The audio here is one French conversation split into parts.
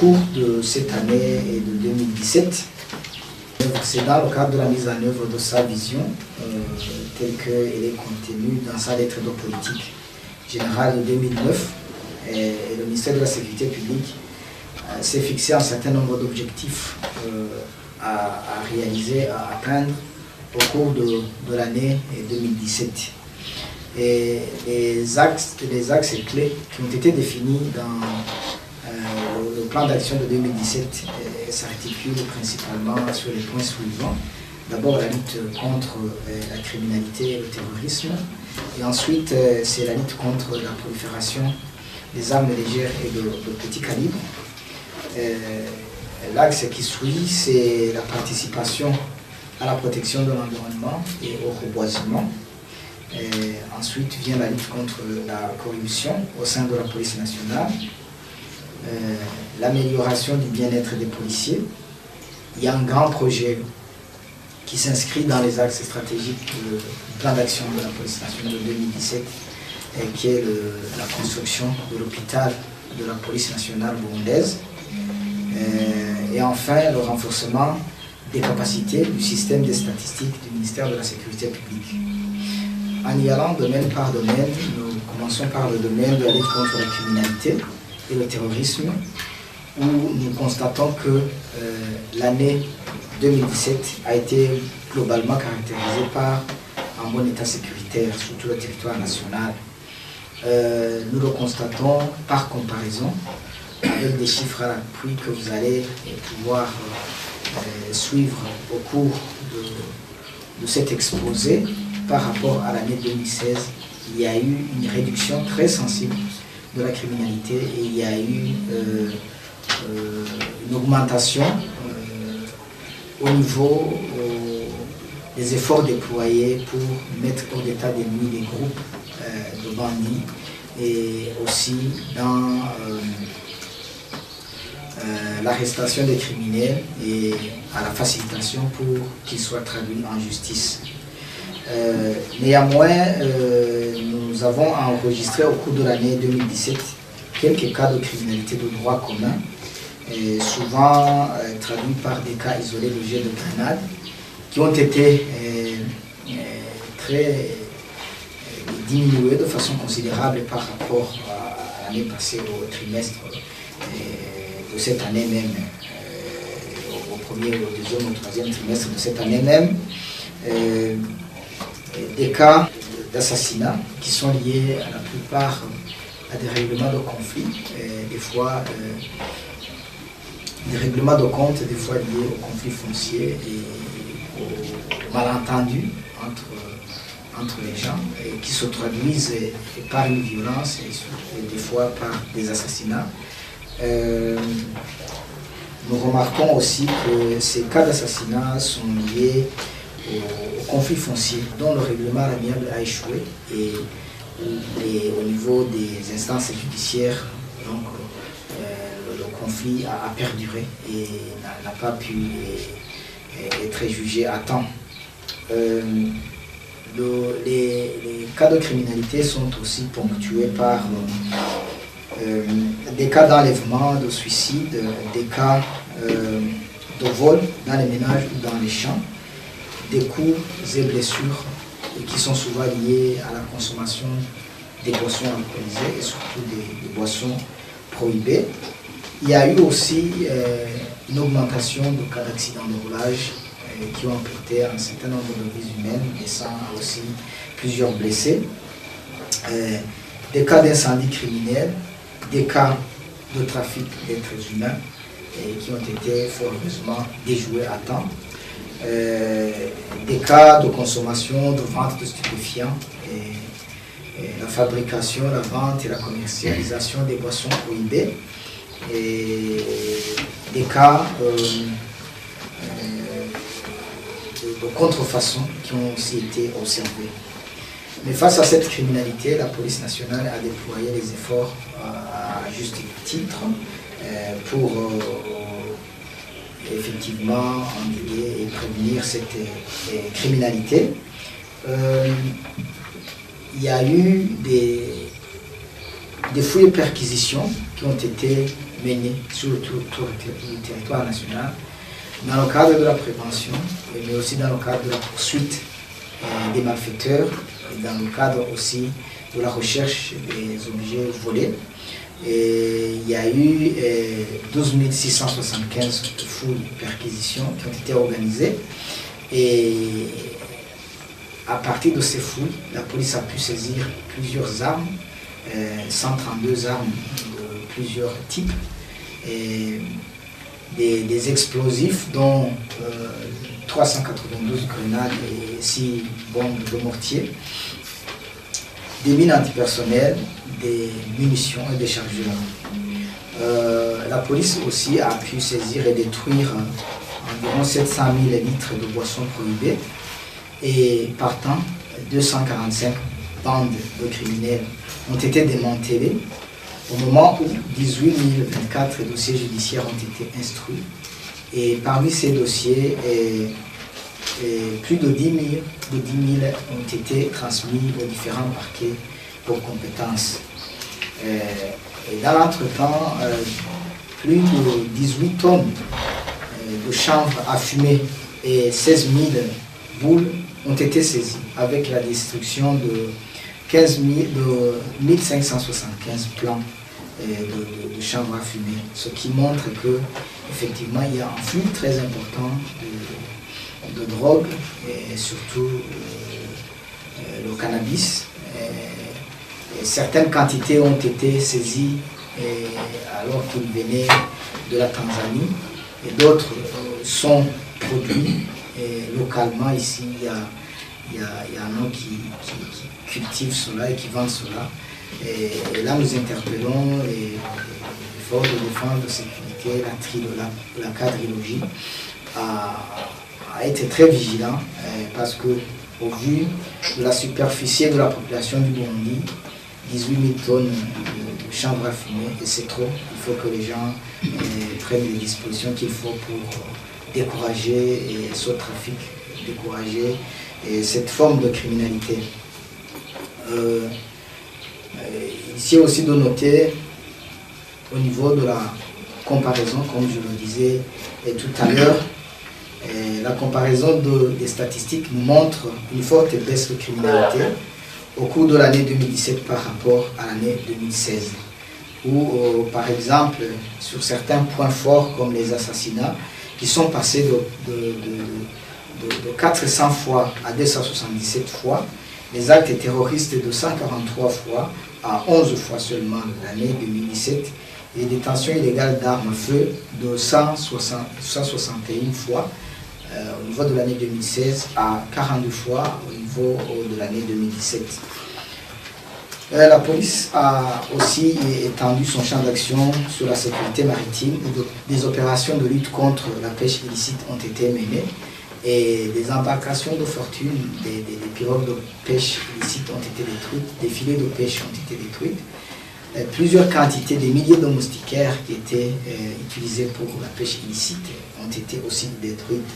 cours de cette année et de 2017, c'est dans le cadre de la mise en œuvre de sa vision, telle qu'elle est contenue dans sa lettre de politique générale de 2009. Et le ministère de la Sécurité publique s'est fixé un certain nombre d'objectifs à réaliser, à atteindre au cours de l'année 2017. Et les axes clés qui ont été définis dans le plan d'action de 2017 s'articulent principalement sur les points suivants. D'abord, la lutte contre la criminalité et le terrorisme. Et ensuite, c'est la lutte contre la prolifération des armes légères et de petit calibre. L'axe qui suit, c'est la participation à la protection de l'environnement et au reboisement. Ensuite vient la lutte contre la corruption au sein de la police nationale, l'amélioration du bien-être des policiers. Il y a un grand projet qui s'inscrit dans les axes stratégiques du plan d'action de la police nationale de 2017, qui est la construction de l'hôpital de la police nationale burundaise. Et enfin, le renforcement des capacités du système des statistiques du ministère de la Sécurité publique. En y allant domaine par domaine, nous commençons par le domaine de la lutte contre la criminalité et le terrorisme, où nous constatons que l'année 2017 a été globalement caractérisée par un bon état sécuritaire sur tout le territoire national. Nous le constatons par comparaison avec des chiffres à l'appui que vous allez pouvoir suivre au cours de cet exposé. Par rapport à l'année 2016, il y a eu une réduction très sensible de la criminalité et il y a eu une augmentation au niveau des efforts déployés pour mettre hors d'état de nuit les groupes de bandits et aussi dans l'arrestation des criminels et à la facilitation pour qu'ils soient traduits en justice. Néanmoins, nous avons enregistré au cours de l'année 2017 quelques cas de criminalité de droit commun, souvent traduits par des cas isolés de jets de grenades, qui ont été très diminués de façon considérable par rapport à l'année passée, au trimestre de cette année même, au premier, au deuxième, au troisième trimestre de cette année même. Des cas d'assassinat qui sont liés à la plupart à des règlements de conflits, des fois des règlements de compte, des fois liés aux conflits fonciers et aux malentendus entre les gens, et qui se traduisent par une violence et des fois par des assassinats. Nous remarquons aussi que ces cas d'assassinat sont liés au conflit foncier dont le règlement amiable a échoué et au niveau des instances judiciaires, donc, le conflit a perduré et n'a pas pu être jugé à temps. Les cas de criminalité sont aussi ponctués par des cas d'enlèvement, de suicide, des cas de vol dans les ménages ou dans les champs, des coups et blessures qui sont souvent liés à la consommation des boissons alcoolisées et surtout des boissons prohibées. Il y a eu aussi une augmentation de cas d'accidents de roulage qui ont emporté un certain nombre de vies humaines, laissant aussi plusieurs blessés. Des cas d'incendie criminel, des cas de trafic d'êtres humains qui ont été fort heureusement déjoués à temps. Des cas de consommation, de vente de stupéfiants, et la fabrication, la vente et la commercialisation des boissons prohibées, et des cas de contrefaçon qui ont aussi été observés. Mais face à cette criminalité, la police nationale a déployé les efforts à juste titre pour effectivement endiguer et prévenir cette criminalité. Il y a eu des fouilles et perquisitions qui ont été menées sur le territoire national dans le cadre de la prévention, mais aussi dans le cadre de la poursuite des malfaiteurs, et dans le cadre aussi de la recherche des objets volés. Et il y a eu 12 675 fouilles perquisitions qui ont été organisées. Et à partir de ces fouilles, la police a pu saisir plusieurs armes, 132 armes de plusieurs types, et des explosifs dont 392 grenades et 6 bombes de mortier, des mines antipersonnelles, des munitions et des chargeurs. La police aussi a pu saisir et détruire environ 700 000 litres de boissons prohibées et partant 245 bandes de criminels ont été démantelées au moment où 18 024 dossiers judiciaires ont été instruits. Et parmi ces dossiers, plus de 10 000 ont été transmis aux différents parquets pour compétences. Et dans l'entretemps, plus de 18 tonnes de chanvre à fumer et 16 000 boules ont été saisies, avec la destruction de 1575 plants de chanvre à fumer, ce qui montre que effectivement il y a un flux très important de drogue et surtout le cannabis. Et certaines quantités ont été saisies alors qu'ils venaient de la Tanzanie et d'autres sont produits localement ici. Il y a un homme qui cultive cela et qui vend cela. Et là, nous interpellons les forces de défense, de sécurité, la quadrilogie, à être très vigilants parce que, au vu de la superficie de la population du Burundi, 18 000 tonnes de chanvre à fumer, et c'est trop. Il faut que les gens prennent les dispositions qu'il faut pour décourager ce trafic, décourager cette forme de criminalité. Ici aussi de noter au niveau de la comparaison, comme je le disais tout à l'heure, la comparaison des statistiques nous montre une forte baisse de criminalité au cours de l'année 2017 par rapport à l'année 2016, où par exemple sur certains points forts comme les assassinats qui sont passés de 400 fois à 277 fois, les actes terroristes de 143 fois à 11 fois seulement l'année 2017, et les détentions illégales d'armes à feu de 161 fois au niveau de l'année 2016 à 42 fois au niveau de l'année 2017. La police a aussi étendu son champ d'action sur la sécurité maritime, où des opérations de lutte contre la pêche illicite ont été menées et des embarcations de fortune, des pirogues de pêche illicite ont été détruites, des filets de pêche ont été détruits. Plusieurs quantités, des milliers de moustiquaires qui étaient utilisés pour la pêche illicite ont été aussi détruites.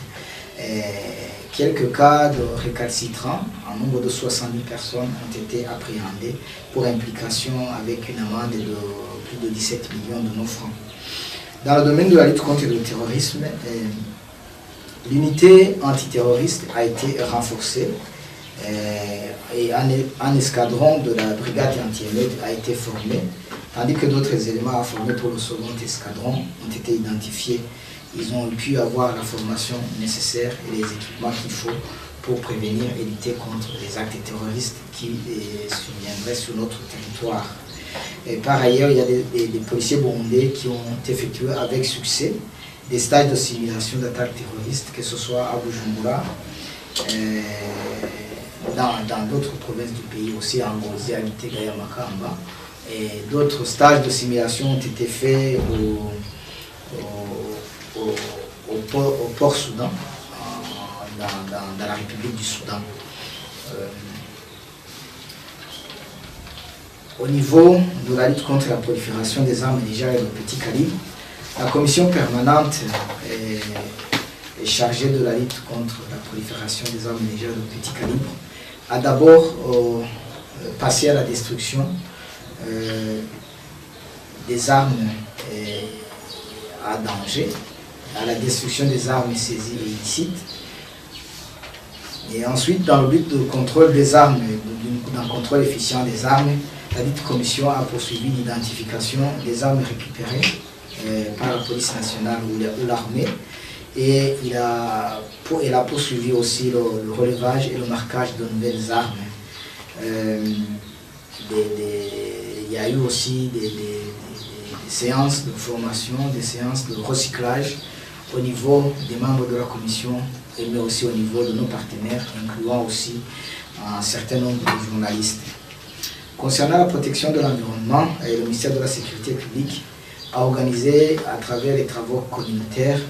Quelques cas de récalcitrants, un nombre de 70 personnes ont été appréhendées pour implication avec une amende de plus de 17 millions de nos francs. Dans le domaine de la lutte contre le terrorisme, l'unité antiterroriste a été renforcée et un escadron de la brigade anti-émeute a été formé, tandis que d'autres éléments à former pour le second escadron ont été identifiés. Ils ont pu avoir la formation nécessaire et les équipements qu'il faut pour prévenir et lutter contre les actes terroristes qui surviendraient sur notre territoire. Et par ailleurs, il y a des policiers burundais qui ont effectué avec succès des stages de simulation d'attaques terroristes, que ce soit à Bujumbura, dans d'autres provinces du pays, aussi à Ngozi, à Gitega et à Makamba. Et d'autres stages de simulation ont été faits au port Soudan, dans la République du Soudan. Au niveau de la lutte contre la prolifération des armes légères et de petit calibre, la commission permanente est chargée de la lutte contre la prolifération des armes légères de petit calibre a d'abord passé à la destruction des armes à danger, à la destruction des armes saisies et illicites. Et ensuite, dans le but de contrôle des armes, d'un contrôle efficient des armes, la dite commission a poursuivi l'identification des armes récupérées par la police nationale ou l'armée. Et elle a poursuivi aussi le relevage et le marquage de nouvelles armes. Il y a eu aussi des séances de formation, des séances de recyclage au niveau des membres de la commission, mais aussi au niveau de nos partenaires, incluant aussi un certain nombre de journalistes. Concernant la protection de l'environnement, le ministère de la Sécurité publique a organisé à travers les travaux communautaires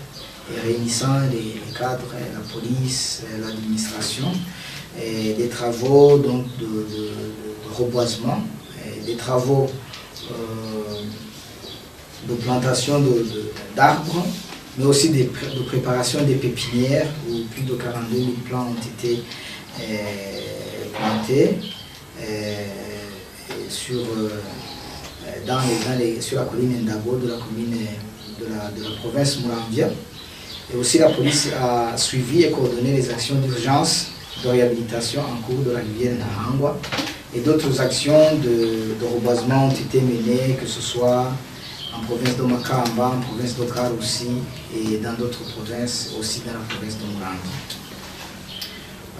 et réunissant les cadres, la police, l'administration, des travaux donc, de reboisement, des travaux de plantation d'arbres, mais aussi de préparation des pépinières où plus de 42 000 plants ont été plantés sur la colline Ndabo de la province Mouramvia. Et aussi la police a suivi et coordonné les actions d'urgence de réhabilitation en cours de la rivière Nahangwa. Et d'autres actions de reboisement ont été menées, que ce soit en province de Makamba, en province d'Okar aussi, et dans d'autres provinces, aussi dans la province de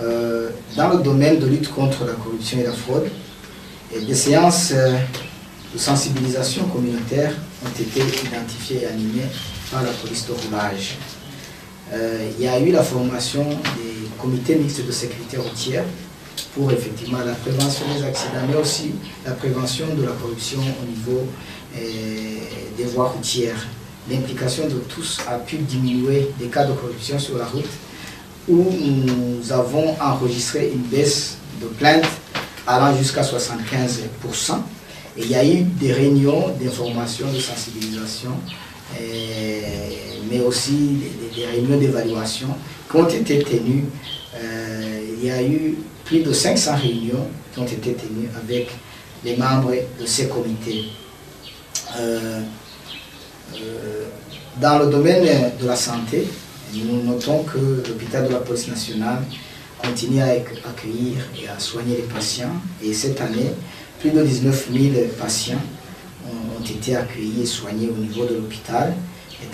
Mouranga. Dans le domaine de lutte contre la corruption et la fraude, des séances de sensibilisation communautaire ont été identifiées et animées par la police de roulage. Il y a eu la formation des comités mixtes de sécurité routière pour effectivement la prévention des accidents, mais aussi la prévention de la corruption au niveau des voies routières. L'implication de tous a pu diminuer les cas de corruption sur la route, où nous avons enregistré une baisse de plaintes allant jusqu'à 75%. Et il y a eu des réunions d'information, de sensibilisation, mais aussi des réunions d'évaluation qui ont été tenues. Il y a eu plus de 500 réunions qui ont été tenues avec les membres de ces comités. Dans le domaine de la santé, nous notons que l'hôpital de la police nationale continue à accueillir et à soigner les patients. Et cette année, plus de 19 000 patients ont été accueillis et soignés au niveau de l'hôpital,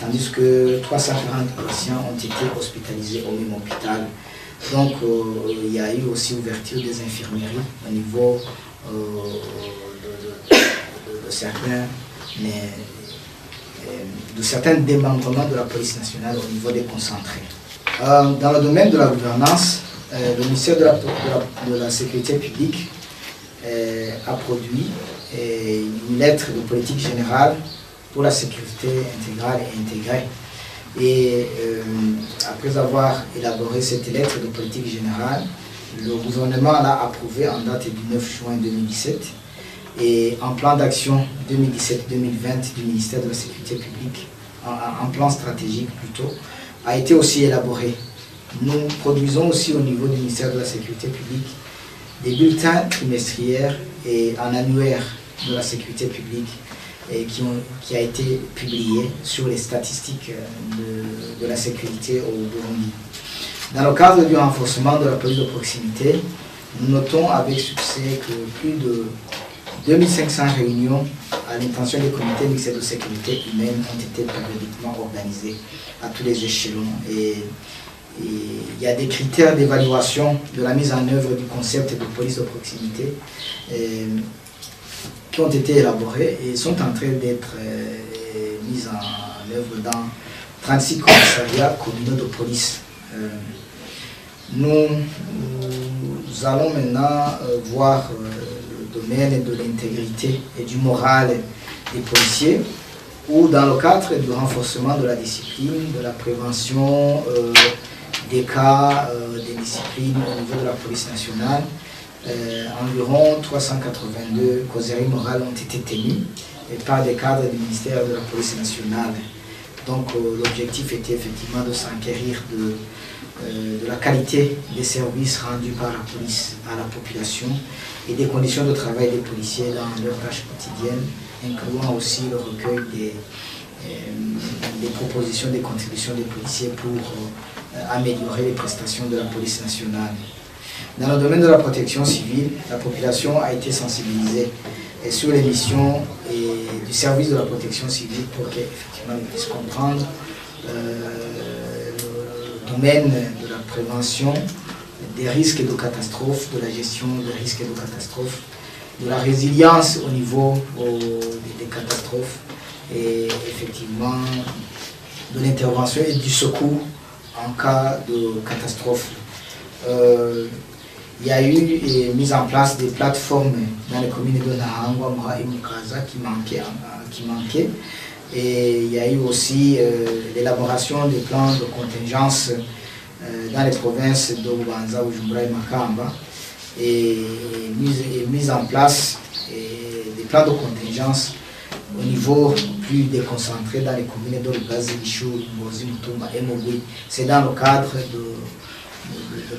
tandis que 340 patients ont été hospitalisés au même hôpital. Donc il y a eu aussi ouverture des infirmeries au niveau de certains démembrements de la police nationale au niveau des concentrés. Dans le domaine de la gouvernance, le ministère de la Sécurité publique a produit une lettre de politique générale pour la sécurité intégrale et intégrée. Et après avoir élaboré cette lettre de politique générale, le gouvernement l'a approuvée en date du 9 juin 2017. Et en plan d'action 2017-2020 du ministère de la Sécurité publique, en plan stratégique plutôt, a été aussi élaboré. Nous produisons aussi au niveau du ministère de la Sécurité publique des bulletins trimestriels et en annuaire de la sécurité publique qui a été publié sur les statistiques de la sécurité au Burundi. Dans le cadre du renforcement de la police de proximité, nous notons avec succès que plus de 2500 réunions à l'intention des comités mixtes de sécurité humaine ont été périodiquement organisées à tous les échelons. Et il y a des critères d'évaluation de la mise en œuvre du concept de police de proximité qui ont été élaborés et sont en train d'être mis en œuvre dans 36 commissariats communaux de police. Nous allons maintenant voir le domaine de l'intégrité et du moral des policiers, ou dans le cadre du renforcement de la discipline, de la prévention des cas d'indiscipline au niveau de la police nationale. Environ 382 causeries morales ont été tenues par des cadres du ministère de la police nationale. Donc l'objectif était effectivement de s'enquérir de la qualité des services rendus par la police à la population et des conditions de travail des policiers dans leurs tâches quotidiennes, incluant aussi le recueil des propositions, des contributions des policiers pour améliorer les prestations de la police nationale. Dans le domaine de la protection civile, la population a été sensibilisée sur les missions du service de la protection civile pour qu'effectivement ils puissent comprendre le domaine de la prévention des risques et de catastrophes, de la gestion des risques et de catastrophes, de la résilience au niveau des catastrophes et effectivement de l'intervention et du secours en cas de catastrophe. Il y a eu mise en place des plateformes dans les communes de Nahangwa, Moha et Mukaza qui manquaient. Et il y a eu aussi l'élaboration des plans de contingence dans les provinces de Bubanza, Bujumbura et Makamba. Et mise en place des plans de contingence au niveau plus déconcentré dans les communes de Lugazi, Lishu, Ngozi, Mutumba et Mogui. C'est dans le cadre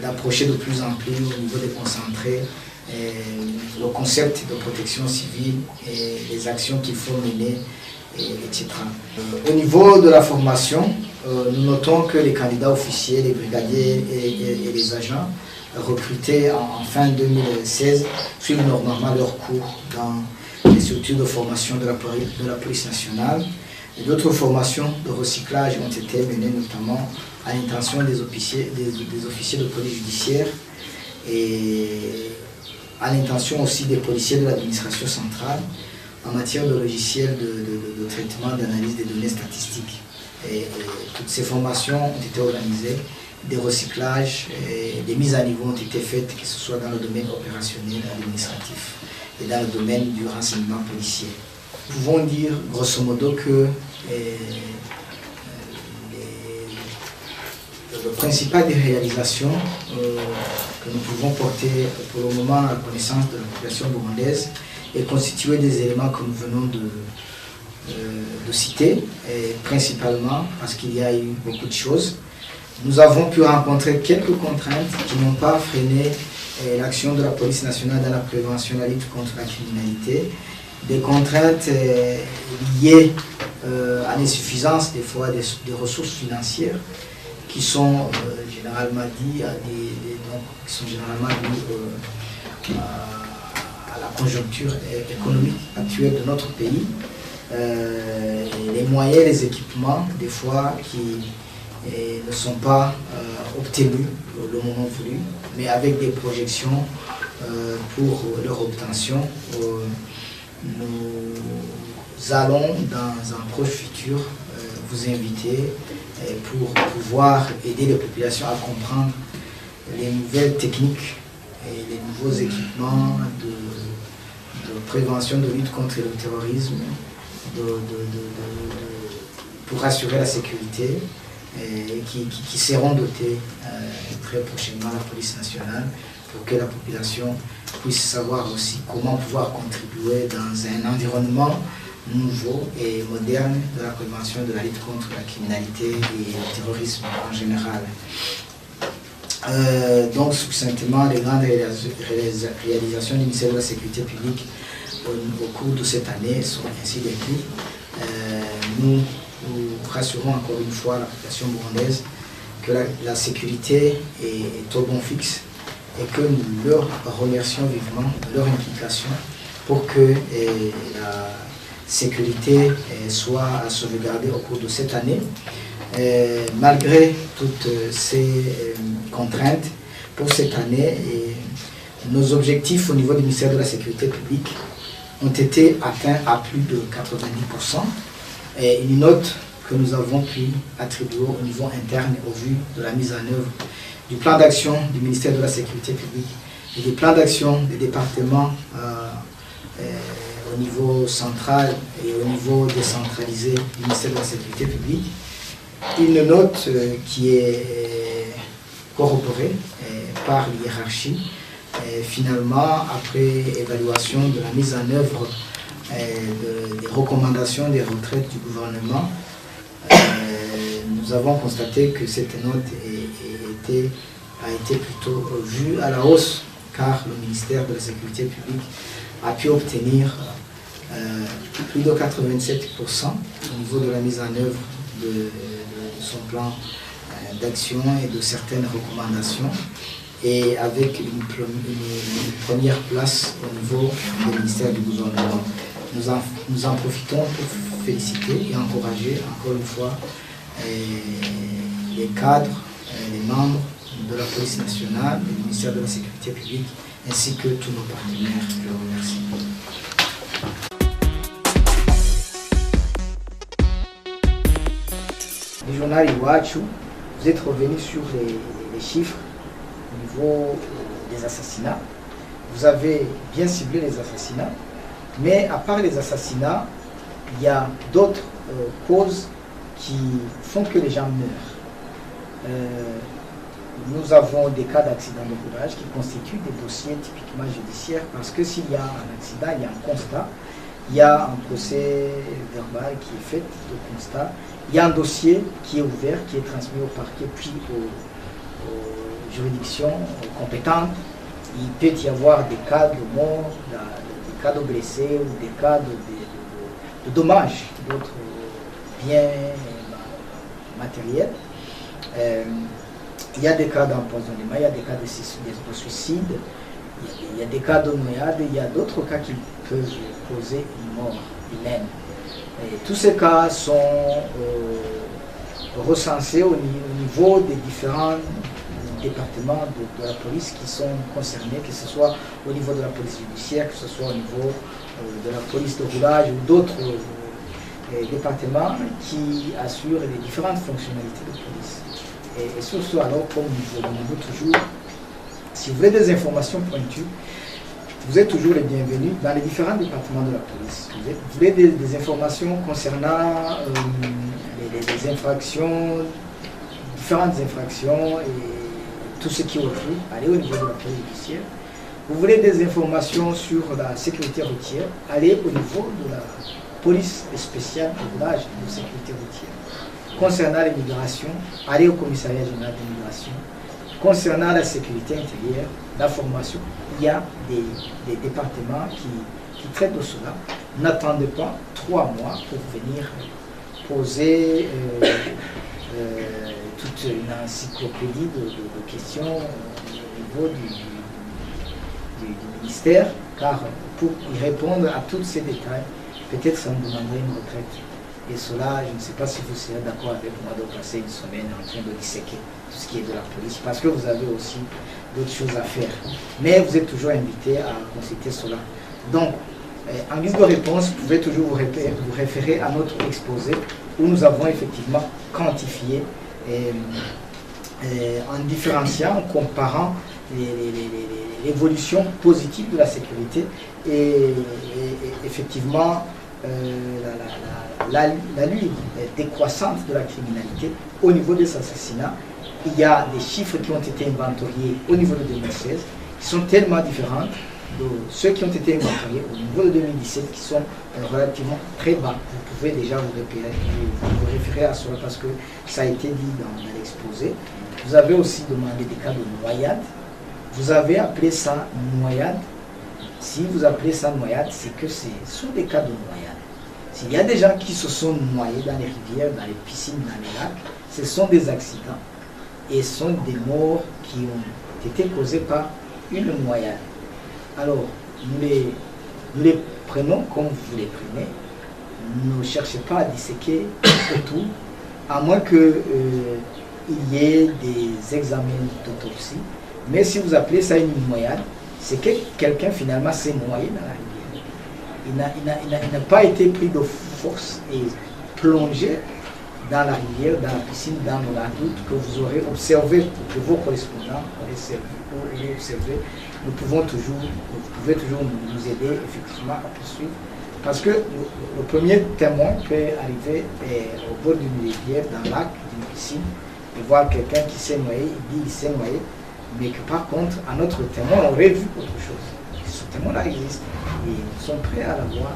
d'approcher de plus en plus au niveau déconcentré le concept de protection civile et les actions qu'il faut mener, etc. Au niveau de la formation, nous notons que les candidats officiers, les brigadiers et les agents recrutés en fin 2016 suivent normalement leurs cours dans les structures de formation de la police nationale. D'autres formations de recyclage ont été menées notamment à l'intention des officiers de police judiciaire et à l'intention aussi des policiers de l'administration centrale en matière de logiciels de traitement d'analyse des données statistiques. Et toutes ces formations ont été organisées, des recyclages et des mises à niveau ont été faites, que ce soit dans le domaine opérationnel, administratif et dans le domaine du renseignement policier. Nous pouvons dire grosso modo que le principal des réalisations que nous pouvons porter pour le moment à la connaissance de la population burundaise est constitué des éléments que nous venons de citer, et principalement parce qu'il y a eu beaucoup de choses. Nous avons pu rencontrer quelques contraintes qui n'ont pas freiné l'action de la police nationale dans la prévention et la lutte contre la criminalité. Des contraintes liées à l'insuffisance des fois des ressources financières qui sont généralement liées à la conjoncture économique actuelle de notre pays. Les moyens, les équipements, des fois, qui ne sont pas obtenus le moment voulu, mais avec des projections pour leur obtention. Nous allons, dans un proche futur, vous inviter pour pouvoir aider les populations à comprendre les nouvelles techniques et les nouveaux équipements de prévention, de lutte contre le terrorisme, pour assurer la sécurité et qui seront dotés très prochainement à la police nationale pour que la population puisse savoir aussi comment pouvoir contribuer dans un environnement nouveau et moderne de la prévention de la lutte contre la criminalité et le terrorisme en général. Donc, succinctement, les grandes réalisations du ministère de la Sécurité publique au cours de cette année sont ainsi décrites. Nous rassurons encore une fois la population burundaise que la sécurité est au bon fixe et que nous leur remercions vivement de leur implication pour que la sécurité soit sauvegardée au cours de cette année. Malgré toutes ces contraintes pour cette année, nos objectifs au niveau du ministère de la Sécurité publique ont été atteints à plus de 90%. Et une note que nous avons pu attribuer au niveau interne au vu de la mise en œuvre du plan d'action du ministère de la Sécurité publique et des plans d'action des départements au niveau central et au niveau décentralisé du ministère de la Sécurité publique. Une note qui est corroborée par l'hiérarchie. Finalement, après évaluation de la mise en œuvre des recommandations des retraites du gouvernement, nous nous avons constaté que cette note a été plutôt vue à la hausse, car le ministère de la Sécurité publique a pu obtenir plus de 87% au niveau de la mise en œuvre de son plan d'action et de certaines recommandations, et avec une première place au niveau du ministère du gouvernement. Nous en profitons pour féliciter et encourager encore une fois les cadres, les membres de la police nationale, du ministère de la Sécurité publique, ainsi que tous nos partenaires. Je vous remercie. Le journal Iwachu, vous êtes revenu sur les chiffres au niveau des assassinats. Vous avez bien ciblé les assassinats, mais à part les assassinats, il y a d'autres causes qui font que les gens meurent. Nous avons des cas d'accident de roulage qui constituent des dossiers typiquement judiciaires, parce que s'il y a un accident, il y a un constat, il y a un procès verbal qui est fait de constat, il y a un dossier qui est ouvert, qui est transmis au parquet, puis aux juridictions compétentes. Il peut y avoir des cas de mort, des cas de blessés ou des cas de dommages d'autres biens matériels. Il y a des cas d'empoisonnement, il y a des cas de suicide, il y a des cas de noyade, il y a d'autres cas qui peuvent causer une mort humaine. Et tous ces cas sont recensés au niveau des différents départements de la police qui sont concernés, que ce soit au niveau de la police judiciaire, que ce soit au niveau de la police de roulage ou d'autres départements qui assurent les différentes fonctionnalités de police. Et sur ce, alors, comme nous le demandons toujours, si vous voulez des informations pointues, vous êtes toujours les bienvenus dans les différents départements de la police. Vous voulez des informations concernant les infractions, différentes infractions et tout ce qui est autour, allez au niveau de la police judiciaire. Vous voulez des informations sur la sécurité routière, allez au niveau de la police spéciale de roulage de sécurité routière. Concernant l'immigration, allez au commissariat général d'immigration. Concernant la sécurité intérieure, la formation, il y a des départements qui traitent de cela. N'attendez pas 3 mois pour venir poser toute une encyclopédie de questions au niveau du ministère, car pour y répondre à tous ces détails, peut-être ça nous demanderait une retraite. Et cela, je ne sais pas si vous serez d'accord avec moi de passer une semaine en train de disséquer tout ce qui est de la police, parce que vous avez aussi d'autres choses à faire. Mais vous êtes toujours invité à consulter cela. Donc, en guise de réponse, vous pouvez toujours vous référer à notre exposé, où nous avons effectivement quantifié, en différenciant, en comparant l'évolution positive de la sécurité et effectivement la lutte décroissante de la criminalité au niveau des assassinats. Il y a des chiffres qui ont été inventoriés au niveau de 2016 qui sont tellement différents de ceux qui ont été inventoriés au niveau de 2017 qui sont relativement très bas. Vous pouvez déjà vous référer à cela parce que ça a été dit dans l'exposé. Vous avez aussi demandé des cas de noyade. Vous avez appelé ça noyade. Si vous appelez ça noyade, c'est que ce sont des cas de noyade. S'il y a des gens qui se sont noyés dans les rivières, dans les piscines, dans les lacs, ce sont des accidents. Et ce sont des morts qui ont été causées par une noyade. Alors, nous les prenons comme vous les prenez. Ne cherchez pas à disséquer autour, à moins qu'il y ait des examens d'autopsie. Mais si vous appelez ça une noyade, c'est que quelqu'un finalement s'est noyé dans la rivière. Il n'a pas été pris de force et plongé dans la rivière, dans la piscine, dans la route que vous aurez observé, que vos correspondants auraient observé. Vous pouvez toujours nous aider effectivement à poursuivre. Parce que le premier témoin peut arriver au bord d'une rivière, dans le lac, d'une piscine, et voir quelqu'un qui s'est noyé, il dit qu'il s'est noyé, mais que par contre, un autre témoin aurait vu autre chose. Ce témoin-là existe et ils sont prêts à la voir,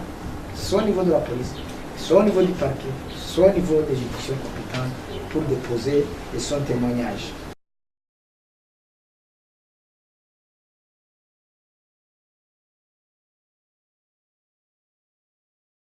soit au niveau de la police, soit au niveau du parquet, soit au niveau des juridictions compétentes pour déposer son témoignage.